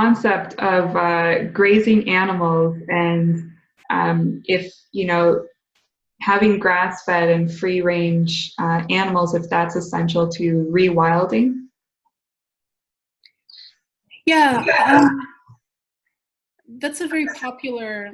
concept of grazing animals and if, having grass-fed and free-range animals, if that's essential to rewilding. Yeah, that's a very popular,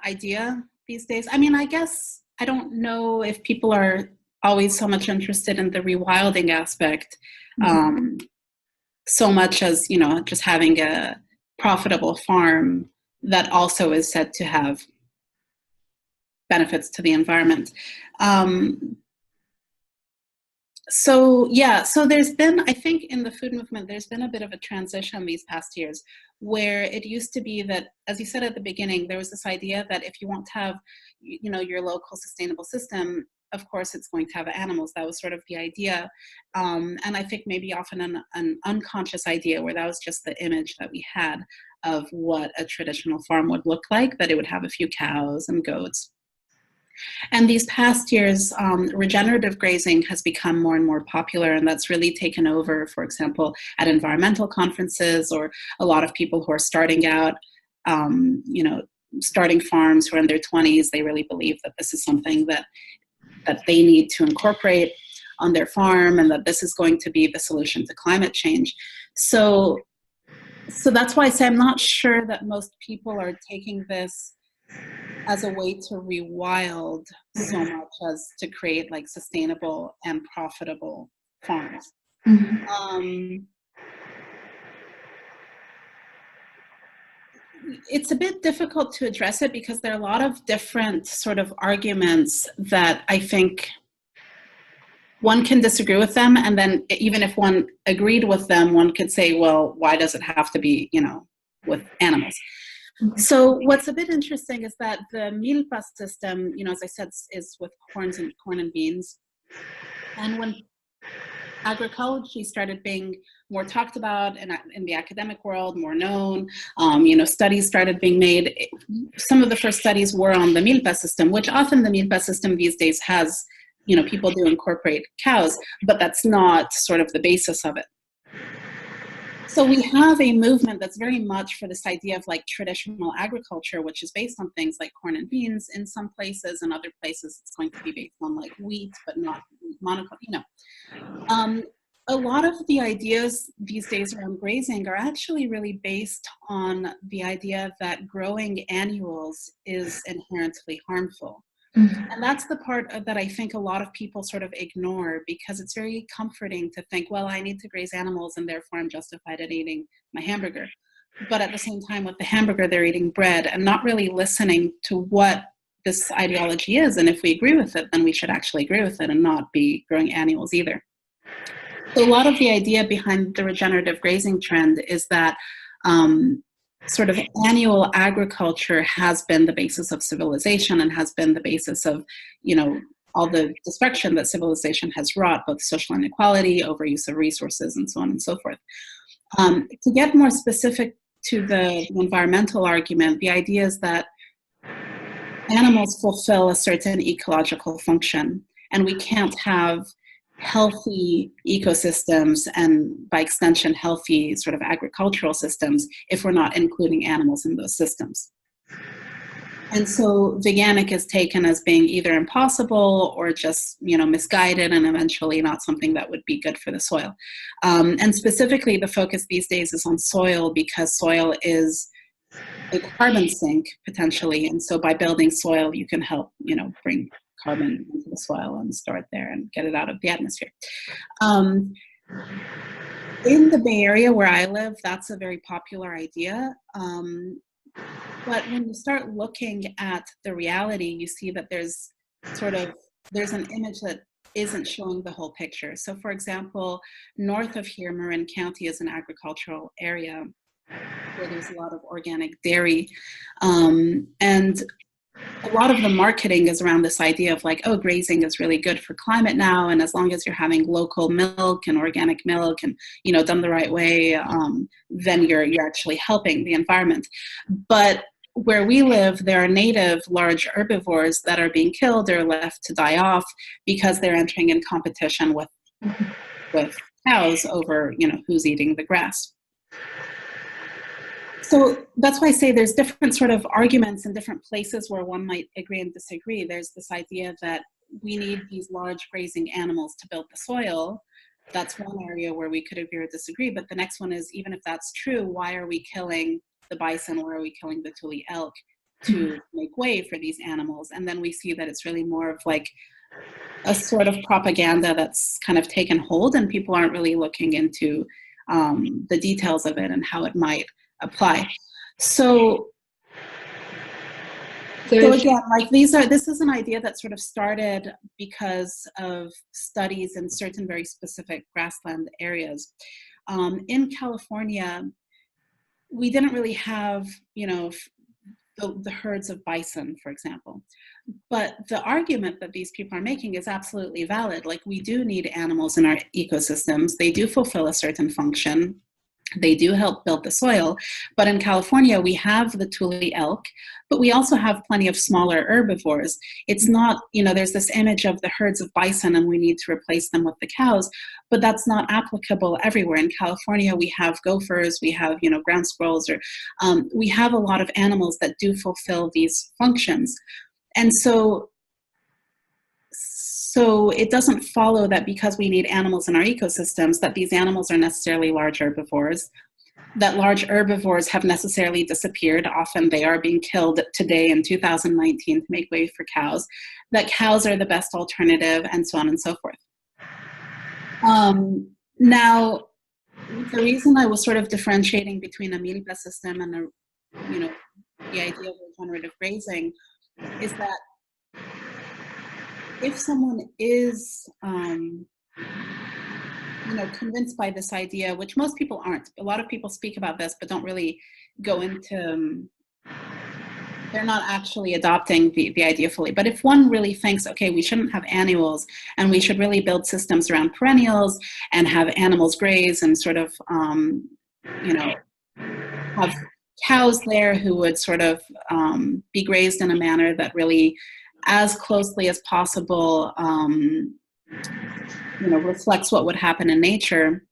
idea these days. I mean, I guess I don't know if people are always so much interested in the rewilding aspect, so much as, just having a profitable farm that also is said to have benefits to the environment. So there's been, I think in the food movement, there's been a bit of a transition these past years where it used to be that, as you said at the beginning, there was this idea that if you want to have, your local sustainable system, of course it's going to have animals. That was sort of the idea. And I think maybe often an unconscious idea where that was just the image that we had of what a traditional farm would look like, that it would have a few cows and goats. And these past years, regenerative grazing has become more and more popular, and that's really taken over, for example, at environmental conferences, or a lot of people who are starting out, starting farms who are in their 20s, they really believe that this is something that they need to incorporate on their farm, and that this is going to be the solution to climate change. So that's why I say I'm not sure that most people are taking this as a way to rewild so much as to create like sustainable and profitable farms. It's a bit difficult to address it because there are a lot of different sort of arguments that I think one can disagree with them, and then even if one agreed with them, one could say, well, why does it have to be, with animals? So what's a bit interesting is that the milpa system, as I said, is with corn and beans. And when agroecology started being more talked about in the academic world, more known, studies started being made. Some of the first studies were on the milpa system, which often the milpa system these days has, people do incorporate cows, but that's not sort of the basis of it. So we have a movement that's very much for this idea of like traditional agriculture, which is based on things like corn and beans in some places, and other places it's going to be based on like wheat, but not monoculture. A lot of the ideas these days around grazing are actually really based on the idea that growing annuals is inherently harmful. And that's the part that I think a lot of people sort of ignore, because it's very comforting to think, well, I need to graze animals and therefore I'm justified in eating my hamburger. But at the same time, with the hamburger, they're eating bread and not really listening to what this ideology is. And if we agree with it, then we should actually agree with it and not be growing annuals either. So a lot of the idea behind the regenerative grazing trend is that sort of annual agriculture has been the basis of civilization and has been the basis of, all the destruction that civilization has wrought, both social inequality, overuse of resources, and so on and so forth. To get more specific to the environmental argument, the idea is that animals fulfill a certain ecological function, and we can't have healthy ecosystems and by extension healthy sort of agricultural systems if we're not including animals in those systems. And so veganic is taken as being either impossible or just misguided and eventually not something that would be good for the soil. And specifically the focus these days is on soil, because soil is a carbon sink potentially, and so by building soil you can help bring carbon into the soil and store it there and get it out of the atmosphere. In the Bay Area where I live, that's a very popular idea. But when you start looking at the reality, you see that there's an image that isn't showing the whole picture. So for example, north of here, Marin County is an agricultural area where there's a lot of organic dairy. And a lot of the marketing is around this idea of like, oh, grazing is really good for climate now, and as long as you're having local milk and organic milk and done the right way, then you're actually helping the environment. But where we live, there are native large herbivores that are being killed or left to die off because they're entering in competition with cows over who's eating the grass. So that's why I say there's different sort of arguments in different places where one might agree and disagree. There's this idea that we need these large grazing animals to build the soil. That's one area where we could agree or disagree. But the next one is, even if that's true, why are we killing the bison? Why are we killing the tule elk to make way for these animals? And then we see that it's really more of like a sort of propaganda that's kind of taken hold, and people aren't really looking into the details of it and how it might apply. So again, like this is an idea that sort of started because of studies in certain very specific grassland areas. In California, we didn't really have, the herds of bison, for example. But the argument that these people are making is absolutely valid. Like, we do need animals in our ecosystems. They do fulfill a certain function. They do help build the soil. But in California, we have the tule elk, but we also have plenty of smaller herbivores. It's not, there's this image of the herds of bison and we need to replace them with the cows, but that's not applicable everywhere. In California, we have gophers, we have, ground squirrels, or we have a lot of animals that do fulfill these functions. And so it doesn't follow that because we need animals in our ecosystems, that these animals are necessarily large herbivores, that large herbivores have necessarily disappeared. Often they are being killed today in 2019 to make way for cows, that cows are the best alternative, and so on and so forth. Now, the reason I was sort of differentiating between a milpa system and the idea of regenerative grazing is that if someone is, convinced by this idea, which most people aren't, a lot of people speak about this, but don't really go into, they're not actually adopting the idea fully. But if one really thinks, okay, we shouldn't have annuals and we should really build systems around perennials and have animals graze and sort of, have cows there who would sort of be grazed in a manner that really, as closely as possible, reflects what would happen in nature,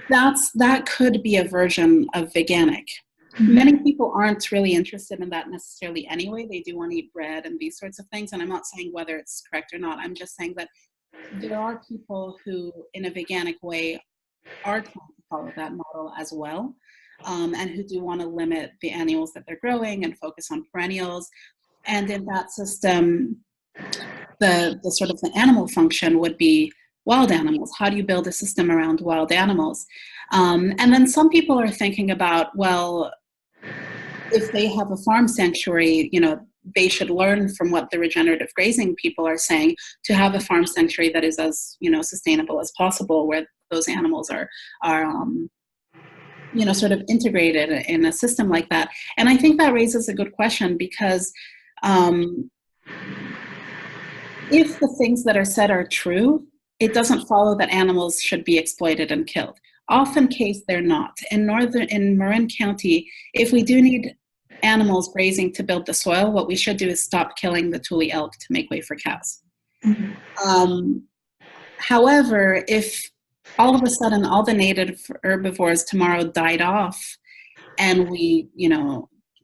that could be a version of veganic. Mm-hmm. Many people aren't really interested in that necessarily anyway. They do want to eat bread and these sorts of things, and I'm not saying whether it's correct or not. I'm just saying that there are people who, in a veganic way, are trying to follow that model as well, and who do want to limit the annuals that they're growing and focus on perennials. And in that system, the sort of the animal function would be wild animals. How do you build a system around wild animals? And then some people are thinking about, well, if they have a farm sanctuary, they should learn from what the regenerative grazing people are saying to have a farm sanctuary that is as, sustainable as possible, where those animals are sort of integrated in a system like that. And I think that raises a good question, because if the things that are said are true, it doesn't follow that animals should be exploited and killed. Often case they're not. In Marin County, if we do need animals grazing to build the soil, what we should do is stop killing the tule elk to make way for cows. Mm-hmm. However, if all of a sudden all the native herbivores tomorrow died off and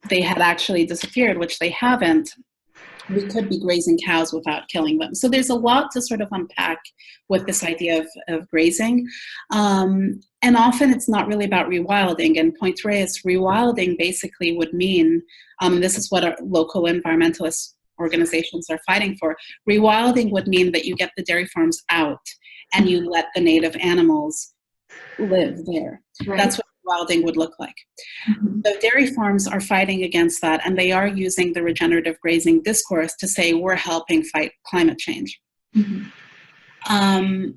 they had actually disappeared, which they haven't, we could be grazing cows without killing them. So there's a lot to sort of unpack with this idea of grazing. And often it's not really about rewilding. And Pointerre's rewilding basically would mean, this is what our local environmentalist organizations are fighting for, rewilding would mean that you get the dairy farms out and you let the native animals live there. Right. That's what wilding would look like. Mm-hmm. The dairy farms are fighting against that, and they are using the regenerative grazing discourse to say we're helping fight climate change. Mm-hmm.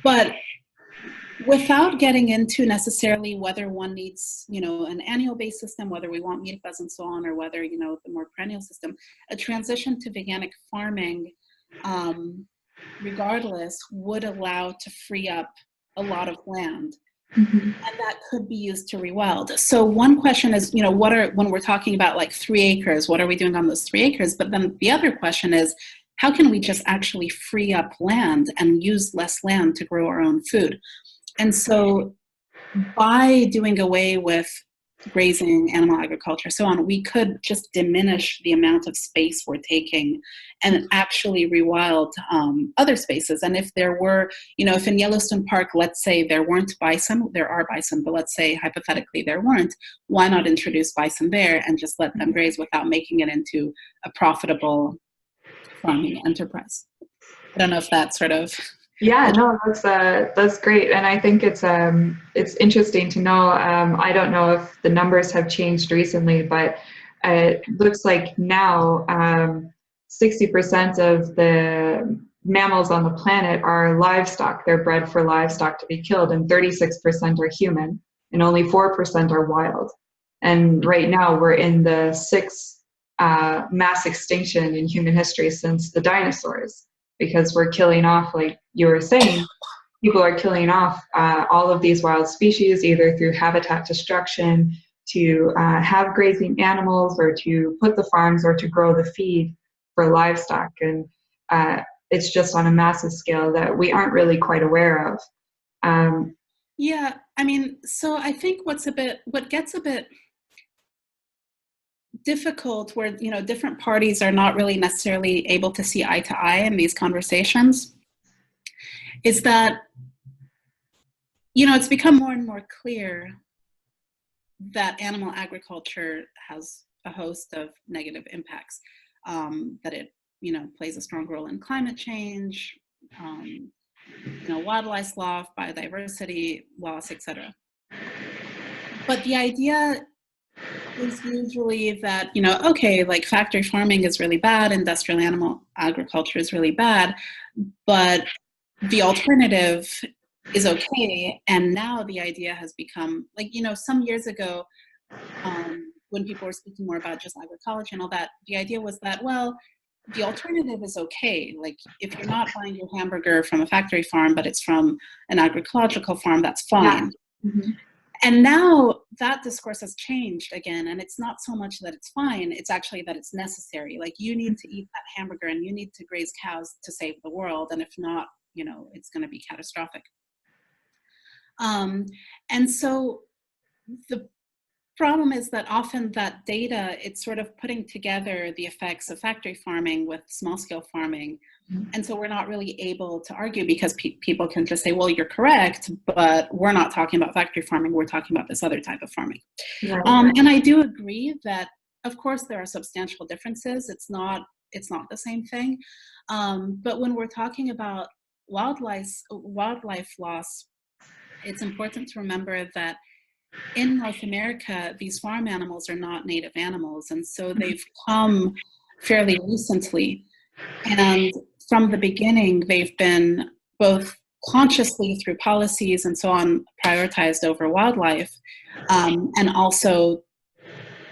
But without getting into necessarily whether one needs, an annual-based system, whether we want milpas and so on, or whether, the more perennial system, a transition to veganic farming, regardless, would allow to free up a lot of land. Mm-hmm. And that could be used to rewild. So one question is, when we're talking about like 3 acres, what are we doing on those 3 acres? But then the other question is, how can we just actually free up land and use less land to grow our own food? And so by doing away with grazing, animal agriculture, so on, we could just diminish the amount of space we're taking and actually rewild other spaces. And if there were, if in Yellowstone Park, let's say there weren't bison, there are bison, but let's say hypothetically there weren't, why not introduce bison there and just let them graze without making it into a profitable farming enterprise? I don't know if that sort of... Yeah, no, that's great, and I think it's interesting to know. I don't know if the numbers have changed recently, but it looks like now 60% of the mammals on the planet are livestock. They're bred for livestock to be killed, and 36% are human, and only 4% are wild. And right now, we're in the sixth mass extinction in human history since the dinosaurs, because we're killing off, like you were saying, people are killing off all of these wild species, either through habitat destruction, to have grazing animals, or to put the farms, or to grow the feed for livestock. And it's just on a massive scale that we aren't really quite aware of. Yeah, I mean, so I think what gets a bit difficult, where different parties are not really necessarily able to see eye to eye in these conversations, is that it's become more and more clear that animal agriculture has a host of negative impacts, that it plays a strong role in climate change, wildlife loss, biodiversity loss, etc. But the idea is usually that, okay, like factory farming is really bad, industrial animal agriculture is really bad, but the alternative is okay. And now the idea has become, like, some years ago, when people were speaking more about just agroecology and all that, the idea was that, well, the alternative is okay. Like, if you're not buying your hamburger from a factory farm, but it's from an agroecological farm, that's fine. Yeah. Mm-hmm. And now that discourse has changed again, and it's not so much that it's fine, it's actually that it's necessary. Like, you need to eat that hamburger and you need to graze cows to save the world, and if not, it's going to be catastrophic. And so the problem is that often that data, it's sort of putting together the effects of factory farming with small-scale farming. And so we're not really able to argue, because people can just say, well, you're correct, but we're not talking about factory farming, we're talking about this other type of farming. Right. And I do agree that, of course, there are substantial differences. It's not the same thing. But when we're talking about wildlife loss, it's important to remember that in North America, these farm animals are not native animals, and so they've come fairly recently. And from the beginning, they've been both consciously through policies and so on prioritized over wildlife, and also,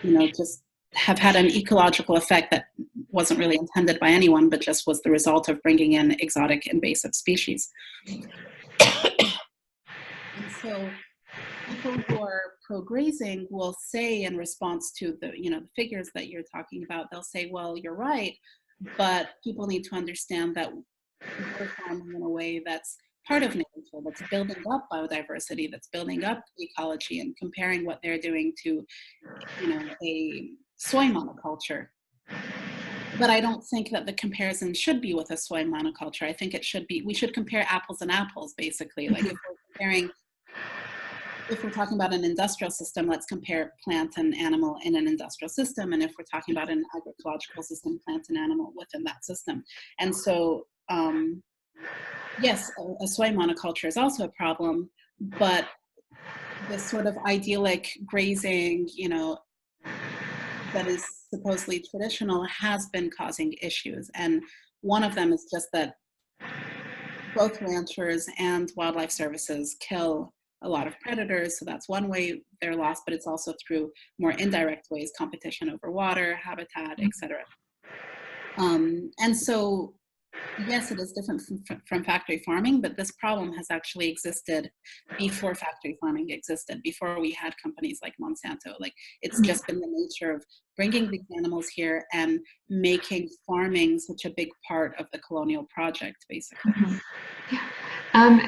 just have had an ecological effect that wasn't really intended by anyone, but just was the result of bringing in exotic invasive species. And so people who are pro-grazing will say, in response to the figures that you're talking about, they'll say, well, you're right, but people need to understand that we're farming in a way that's part of nature, that's building up biodiversity, that's building up ecology, and comparing what they're doing to, a soy monoculture. But I don't think that the comparison should be with a soy monoculture. I think we should compare apples and apples, basically. Like, if we're talking about an industrial system, let's compare plant and animal in an industrial system. And if we're talking about an agroecological system, plant and animal within that system. And so, yes, a soy monoculture is also a problem, but this sort of idyllic grazing, that is supposedly traditional, has been causing issues. And one of them is just that both ranchers and wildlife services kill a lot of predators, so that's one way they're lost, but it's also through more indirect ways, competition over water, habitat, etc. And so, yes, it is different from factory farming, but this problem has actually existed before factory farming existed, before we had companies like Monsanto. Like, it's just been the nature of bringing these animals here and making farming such a big part of the colonial project, basically. And